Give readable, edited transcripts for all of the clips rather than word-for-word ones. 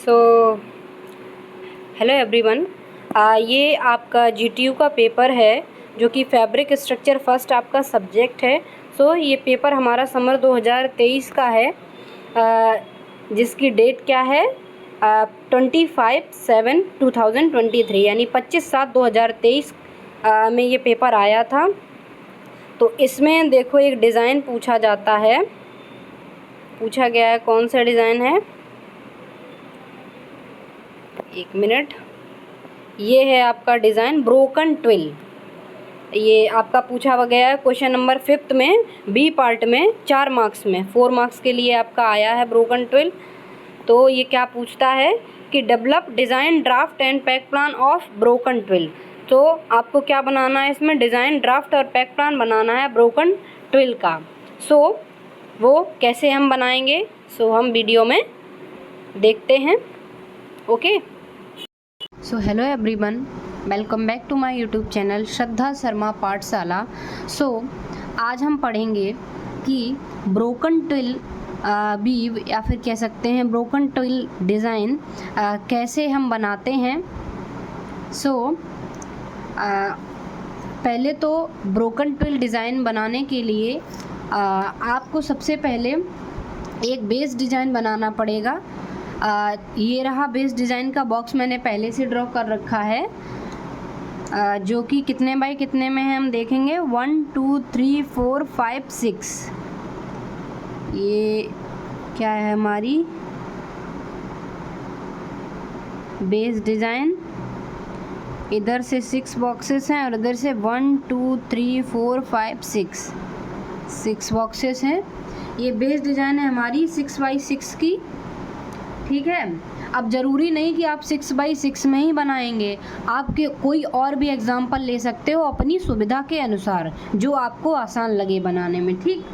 So hello everyone, ये आपका GTU का पेपर है जो कि फैब्रिक स्ट्रक्चर फर्स्ट आपका सब्जेक्ट है। ये पेपर हमारा समर 2023 का है, जिसकी डेट क्या है 25/7/2023 यानी 25/7/2023 में ये पेपर आया था। तो इसमें देखो एक डिज़ाइन पूछा जाता है, पूछा गया है कौन सा डिज़ाइन है, एक मिनट। ये है आपका डिज़ाइन ब्रोकन ट्विल। ये आपका पूछा गया है क्वेश्चन नंबर 5 में बी पार्ट में 4 मार्क्स में, 4 मार्क्स के लिए आपका आया है ब्रोकन ट्विल। तो ये क्या पूछता है कि develop design draft and pack plan of broken twill. तो आपको क्या बनाना है, इसमें डिज़ाइन ड्राफ्ट और पैक प्लान बनाना है ब्रोकन ट्विल का। वो कैसे हम बनाएंगे, हम वीडियो में देखते हैं। Okay, hello everyone, welcome back to my YouTube channel Shraddha Sharma Pathshala. आज हम पढ़ेंगे कि ब्रोकन ट्विल बीव या फिर कह सकते हैं ब्रोकन ट्विल डिज़ाइन कैसे हम बनाते हैं। पहले तो ब्रोकन ट्विल डिज़ाइन बनाने के लिए आपको सबसे पहले एक बेस डिज़ाइन बनाना पड़ेगा। ये रहा बेस डिज़ाइन का बॉक्स, मैंने पहले से ड्रॉ कर रखा है, जो कि कितने बाई कितने में है हम देखेंगे। 1 2 3 4 5 6, ये क्या है हमारी बेस डिज़ाइन। इधर से 6 बॉक्सेस हैं और इधर से 1 2 3 4 5 6 बॉक्सेस हैं। ये बेस डिज़ाइन है हमारी 6x6 की, ठीक है। अब ज़रूरी नहीं कि आप 6x6 में ही बनाएंगे, आपके कोई और भी एग्जाम्पल ले सकते हो अपनी सुविधा के अनुसार, जो आपको आसान लगे बनाने में, ठीक।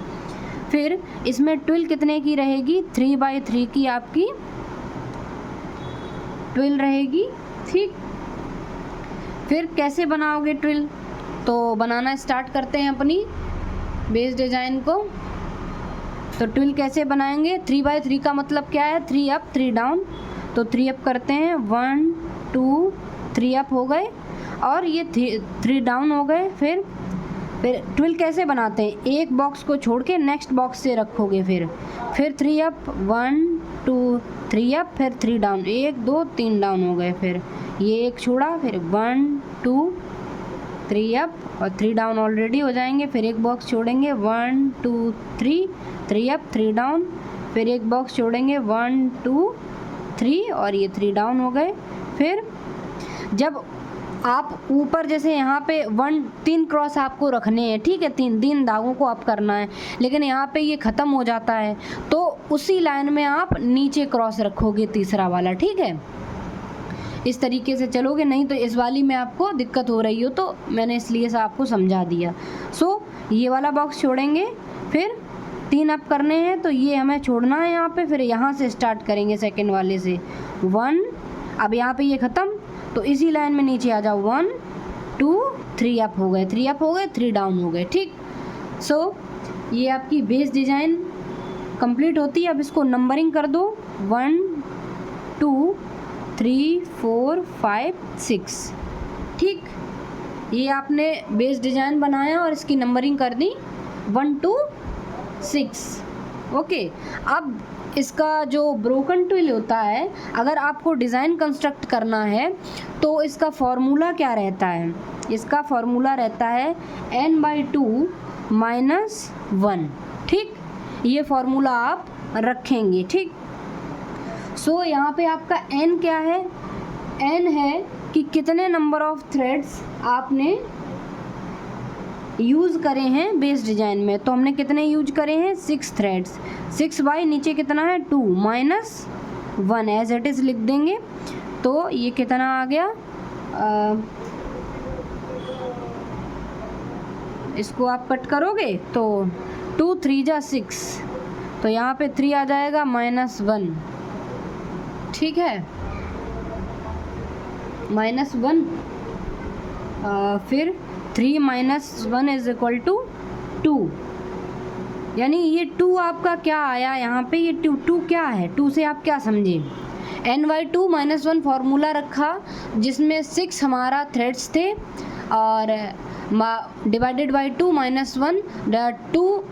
फिर इसमें ट्विल कितने की रहेगी, 3x3 की आपकी ट्विल रहेगी, ठीक। फिर कैसे बनाओगे ट्विल, तो बनाना स्टार्ट करते हैं अपनी बेस डिज़ाइन को। तो ट्विल कैसे बनाएंगे, 3x3 का मतलब क्या है, 3 अप 3 डाउन। तो 3 अप करते हैं, 1 2 3 अप हो गए और ये 3 डाउन हो गए। फिर ट्विल कैसे बनाते हैं, एक बॉक्स को छोड़ के नेक्स्ट बॉक्स से रखोगे, फिर 3 अप 1 2 3 अप, फिर 3 डाउन, 1 2 3 डाउन हो गए। फिर ये एक छोड़ा, फिर 1 2 3 अप और 3 डाउन ऑलरेडी हो जाएंगे। फिर एक बॉक्स छोड़ेंगे, 1 2 3 अप 3 डाउन, फिर एक बॉक्स छोड़ेंगे, 1 2 3 और ये 3 डाउन हो गए। फिर जब आप ऊपर जैसे यहाँ पे 3 क्रॉस आपको रखने हैं, ठीक है, 3 दागों को आप करना है, लेकिन यहाँ पे ये ख़त्म हो जाता है, तो उसी लाइन में आप नीचे क्रॉस रखोगे तीसरा वाला, ठीक है। इस तरीके से चलोगे, नहीं तो इस वाली में आपको दिक्कत हो रही हो तो मैंने इसलिए से आपको समझा दिया। ये वाला बॉक्स छोड़ेंगे, फिर 3 अप करने हैं, तो ये हमें छोड़ना है यहाँ पे। फिर यहाँ से स्टार्ट करेंगे सेकंड वाले से 1, अब यहाँ पे ये ख़त्म, तो इसी लाइन में नीचे आ जाओ, 1 2 3 अप हो गए, 3 अप हो गए, 3 डाउन हो गए, ठीक। ये आपकी बेस डिज़ाइन कंप्लीट होती है। अब इसको नंबरिंग कर दो, 1 2 3 4 5 6, ठीक। ये आपने बेस डिज़ाइन बनाया और इसकी नंबरिंग कर दी 1 2 6, ओके। अब इसका जो ब्रोकन ट्विल होता है, अगर आपको डिज़ाइन कंस्ट्रक्ट करना है तो इसका फॉर्मूला क्या रहता है, इसका फॉर्मूला रहता है n/2 - 1, ठीक। ये फॉर्मूला आप रखेंगे, ठीक। यहाँ पे आपका n क्या है, n है कि कितने नंबर ऑफ थ्रेड्स आपने यूज़ करे हैं बेस डिज़ाइन में। तो हमने कितने यूज करे हैं, 6 थ्रेड्स। 6 बाई नीचे कितना है, 2 - 1 एज इट इज़ लिख देंगे। तो ये कितना आ गया, इसको आप कट करोगे तो 2 3 जा 6, तो यहाँ पे 3 आ जाएगा -1, ठीक है, -1। फिर 3 - 1 = 2, यानी ये 2 आपका क्या आया यहाँ पे, ये 2 क्या है, 2 से आप क्या समझे, n/2 -1 फार्मूला रखा जिसमें 6 हमारा थ्रेड्स थे और डिवाइडेड बाई 2 -1 2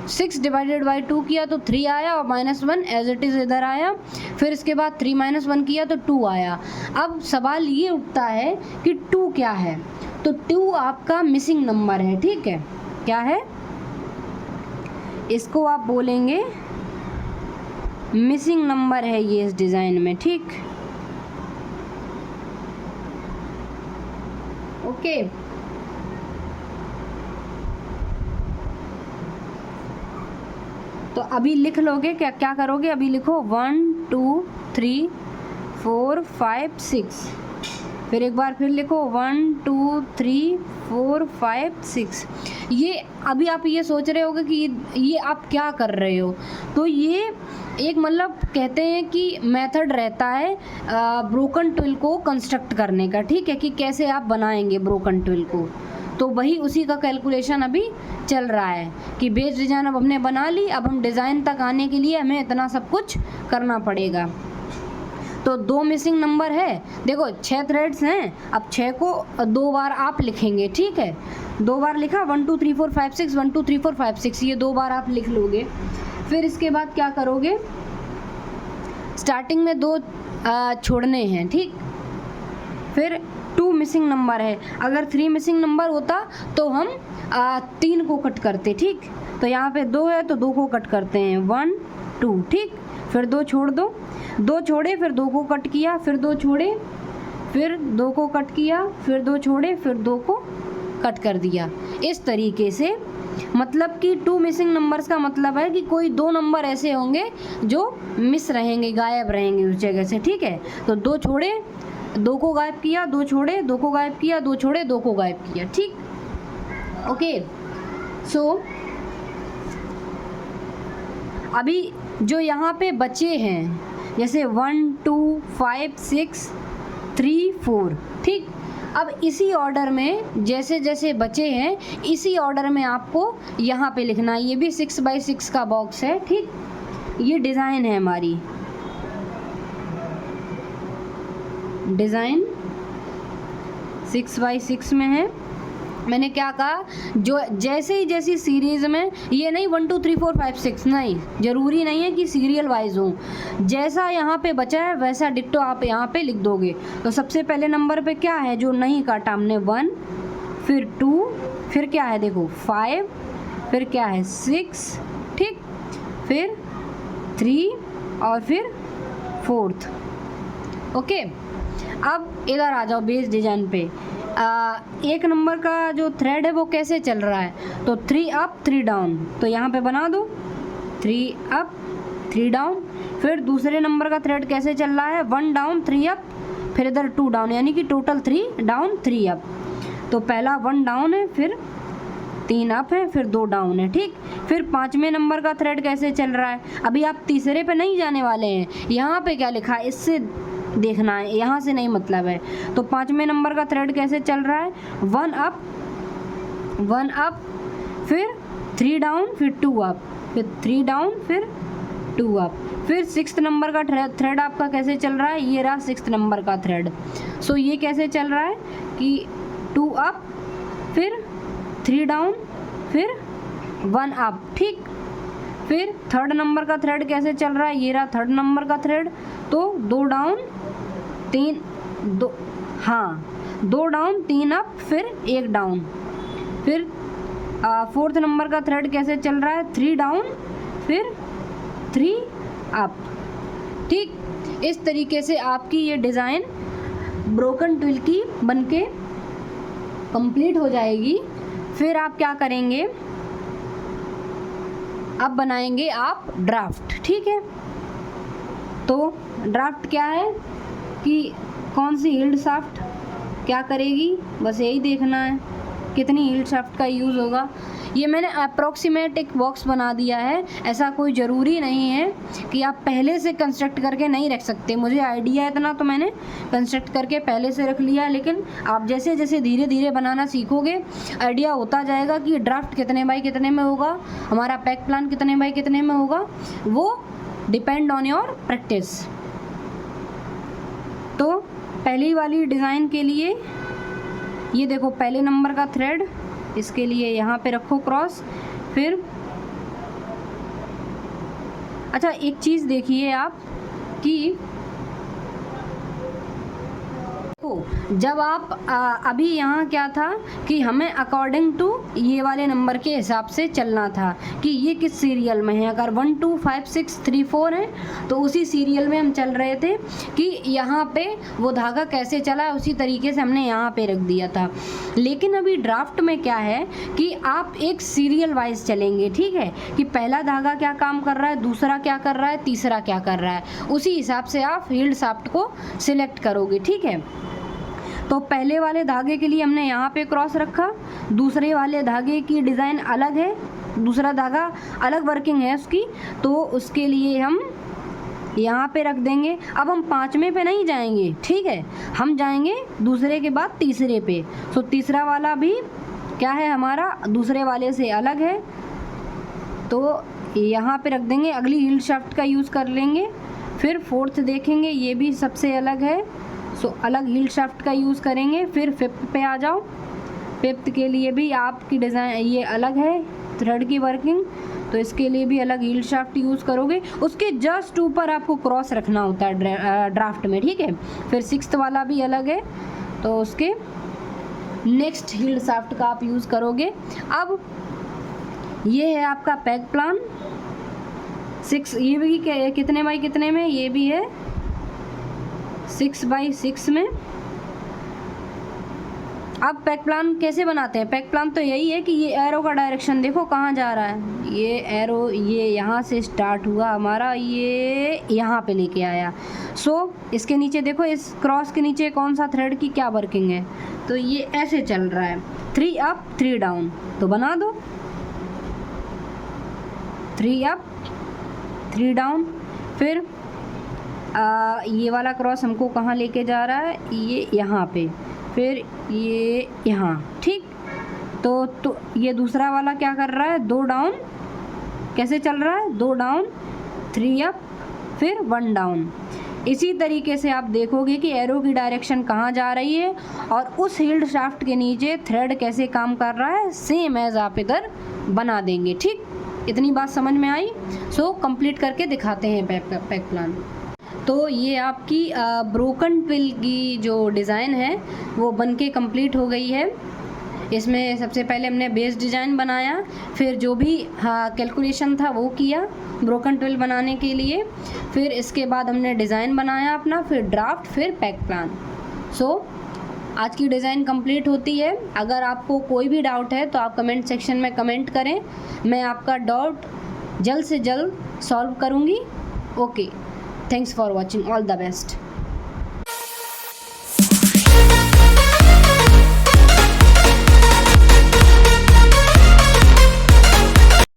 6 डिवाइडेड बाई 2 किया तो 3 आया और -1 एज इट इज़ इधर आया। फिर इसके बाद 3 -1 किया तो 2 आया। अब सवाल ये उठता है कि 2 क्या है, तो 2 आपका मिसिंग नंबर है। ठीक है, क्या है, इसको आप बोलेंगे मिसिंग नंबर है ये इस डिज़ाइन में। ठीक, ओके। तो अभी लिख लोगे, क्या क्या करोगे, अभी लिखो 1 2 3 4 5 6, फिर एक बार फिर लिखो 1 2 3 4 5 6। ये अभी आप ये सोच रहे होगे कि ये आप क्या कर रहे हो, तो ये एक मतलब कहते हैं कि मेथड रहता है ब्रोकन ट्विल को कंस्ट्रक्ट करने का। ठीक है, कि कैसे आप बनाएंगे ब्रोकन ट्विल को, तो वही उसी का कैलकुलेशन अभी चल रहा है कि बेस डिज़ाइन अब हमने बना ली, अब हम डिज़ाइन तक आने के लिए हमें इतना सब कुछ करना पड़ेगा। तो 2 मिसिंग नंबर है, देखो 6 थ्रेड्स हैं, अब 6 को 2 बार आप लिखेंगे। ठीक है, 2 बार लिखा 1 2 3 4 5 6 1 2 3 4 5 6, ये 2 बार आप लिख लोगे। फिर इसके बाद क्या करोगे, स्टार्टिंग में 2 छोड़ने हैं। ठीक, फिर 2 मिसिंग नंबर है, अगर 3 मिसिंग नंबर होता तो हम 3 को कट करते। ठीक, तो यहाँ पे 2 है तो 2 को कट करते हैं 1 2। ठीक, फिर 2 छोड़ दो, 2 छोड़े फिर 2 को कट किया, फिर 2 छोड़े फिर 2 को कट किया, फिर 2 छोड़े फिर 2 को कट कर दिया। इस तरीके से मतलब कि 2 मिसिंग नंबर्स का मतलब है कि कोई 2 नंबर ऐसे होंगे जो मिस रहेंगे, गायब रहेंगे उस जगह से। ठीक है, तो 2 छोड़े 2 को गायब किया, 2 छोड़े 2 को गायब किया, 2 छोड़े 2 को गायब किया। ठीक, ओके। सो अभी जो यहाँ पे बचे हैं जैसे 1 2 5 6 3 4, ठीक, अब इसी ऑर्डर में जैसे जैसे बचे हैं इसी ऑर्डर में आपको यहाँ पे लिखना है। ये भी 6x6 का बॉक्स है। ठीक, ये डिज़ाइन है हमारी, डिज़ाइन 6x6 में है। मैंने क्या कहा, जो जैसे ही जैसी सीरीज़ में, ये नहीं 1 2 3 4 5 6, नहीं, ज़रूरी नहीं है कि सीरियल वाइज हो, जैसा यहाँ पे बचा है वैसा डिट्टो आप यहाँ पे लिख दोगे। तो सबसे पहले नंबर पे क्या है जो नहीं काटा हमने, 1, फिर 2, फिर क्या है देखो 5, फिर क्या है 6, ठीक, फिर 3 और फिर 4th। ओके, अब इधर आ जाओ बेस डिज़ाइन पे। एक नंबर का जो थ्रेड है वो कैसे चल रहा है, तो 3 अप 3 डाउन, तो यहाँ पे बना दो 3 अप 3 डाउन। फिर दूसरे नंबर का थ्रेड कैसे चल रहा है, 1 डाउन 3 अप, फिर इधर 2 डाउन, यानी कि टोटल 3 डाउन 3 अप। तो पहला 1 डाउन है, फिर 3 अप है, फिर 2 डाउन है। ठीक, फिर 5वें नंबर का थ्रेड कैसे चल रहा है, अभी आप तीसरे पे नहीं जाने वाले हैं, यहाँ पे क्या लिखा है इससे देखना है, यहाँ से नहीं मतलब है। तो 5वें नंबर का थ्रेड कैसे चल रहा है, 1 अप, फिर 3 डाउन, फिर 2 अप, फिर 3 डाउन, फिर 2 अप। फिर 6th नंबर का थ्रेड आपका कैसे चल रहा है, ये रहा 6th नंबर का थ्रेड। सो ये कैसे चल रहा है कि 2 अप, फिर 3 डाउन, फिर 1 अप। ठीक, फिर 3rd नंबर का थ्रेड कैसे चल रहा है, ये रहा 3rd नंबर का थ्रेड, तो 2 डाउन 2 डाउन 3 अप, फिर 1 डाउन। फिर 4th नंबर का थ्रेड कैसे चल रहा है, 3 डाउन, फिर 3 अप। ठीक, इस तरीके से आपकी ये डिज़ाइन ब्रोकन ट्विल की बनके कंप्लीट हो जाएगी। फिर आप क्या करेंगे, अब बनाएंगे आप ड्राफ्ट। ठीक है, तो ड्राफ्ट क्या है कि कौन सी हील्ड शाफ्ट क्या करेगी, बस यही देखना है कितनी हील्ड शाफ्ट का यूज़ होगा। ये मैंने अप्रॉक्सीमेट एक बॉक्स बना दिया है, ऐसा कोई ज़रूरी नहीं है कि आप पहले से कंस्ट्रक्ट करके नहीं रख सकते। मुझे आइडिया है इतना, तो मैंने कंस्ट्रक्ट करके पहले से रख लिया है, लेकिन आप जैसे जैसे धीरे धीरे बनाना सीखोगे आइडिया होता जाएगा कि ड्राफ्ट कितने बाई कितने में होगा, हमारा पैक प्लान कितने बाई कितने में होगा, वो डिपेंड ऑन योर प्रैक्टिस। पहली वाली डिज़ाइन के लिए ये देखो पहले नंबर का थ्रेड, इसके लिए यहाँ पे रखो क्रॉस। फिर अच्छा एक चीज़ देखिए आप कि जब आप अभी यहाँ क्या था कि हमें अकॉर्डिंग टू ये वाले नंबर के हिसाब से चलना था कि ये किस सीरियल में है। अगर 1 2 5 6 3 4 है तो उसी सीरियल में हम चल रहे थे कि यहाँ पे वो धागा कैसे चला उसी तरीके से हमने यहाँ पे रख दिया था। लेकिन अभी ड्राफ्ट में क्या है कि आप एक सीरियल वाइज चलेंगे, ठीक है, कि पहला धागा क्या काम कर रहा है, दूसरा क्या कर रहा है, तीसरा क्या कर रहा है, उसी हिसाब से आप हील्ड शाफ्ट को सिलेक्ट करोगे, ठीक है। तो पहले वाले धागे के लिए हमने यहाँ पे क्रॉस रखा, दूसरे वाले धागे की डिज़ाइन अलग है, दूसरा धागा अलग वर्किंग है उसकी, तो उसके लिए हम यहाँ पे रख देंगे। अब हम पाँचवें पे नहीं जाएंगे, ठीक है, हम जाएंगे दूसरे के बाद तीसरे पे। तो तीसरा वाला भी क्या है हमारा दूसरे वाले से अलग है, तो यहाँ पे रख देंगे, अगली हील्ड शाफ्ट का यूज़ कर लेंगे। फिर फोर्थ देखेंगे, ये भी सबसे अलग है, सो अलग हील्ड शाफ्ट का यूज़ करेंगे। फिर फिफ्थ पे आ जाओ, फिफ्थ के लिए भी आपकी डिज़ाइन ये अलग है थ्रेड की वर्किंग, तो इसके लिए भी अलग हील्ड शाफ्ट यूज़ करोगे। उसके जस्ट ऊपर आपको क्रॉस रखना होता है ड्राफ्ट में, ठीक है। फिर सिक्स्थ वाला भी अलग है, तो उसके नेक्स्ट हील्ड शाफ्ट का आप यूज़ करोगे। अब ये है आपका पैक प्लान 6, ये भी कितने बाई कितने में, ये भी है 6 बाई 6 में। अब पैक प्लान कैसे बनाते हैं? पैक प्लान तो यही है कि ये एरो का डायरेक्शन देखो कहाँ जा रहा है, ये एरो ये यहाँ से स्टार्ट हुआ हमारा, ये यहाँ पे लेके आया। सो इसके नीचे देखो, इस क्रॉस के नीचे कौन सा थ्रेड की क्या वर्किंग है, तो ये ऐसे चल रहा है 3 अप 3 डाउन, तो बना दो 3 अप 3 डाउन। फिर ये वाला क्रॉस हमको कहाँ लेके जा रहा है, ये यहाँ पे, फिर ये यहाँ, ठीक। तो ये दूसरा वाला क्या कर रहा है, 2 डाउन, कैसे चल रहा है, 2 डाउन 3 अप फिर 1 डाउन। इसी तरीके से आप देखोगे कि एरो की डायरेक्शन कहाँ जा रही है और उस हील्ड शाफ्ट के नीचे थ्रेड कैसे काम कर रहा है, सेम एज आप इधर बना देंगे, ठीक। इतनी बात समझ में आई। सो कंप्लीट करके दिखाते हैं पैक प्लान। तो ये आपकी ब्रोकन ट्विल की जो डिज़ाइन है वो बनके कंप्लीट हो गई है। इसमें सबसे पहले हमने बेस डिज़ाइन बनाया, फिर जो भी कैलकुलेशन था वो किया ब्रोकन ट्विल बनाने के लिए, फिर इसके बाद हमने डिज़ाइन बनाया अपना, फिर ड्राफ्ट, फिर पैक प्लान। सो आज की डिज़ाइन कंप्लीट होती है। अगर आपको कोई भी डाउट है तो आप कमेंट सेक्शन में कमेंट करें, मैं आपका डाउट जल्द से जल्द सॉल्व करूँगी। Okay, thanks for watching, all the best.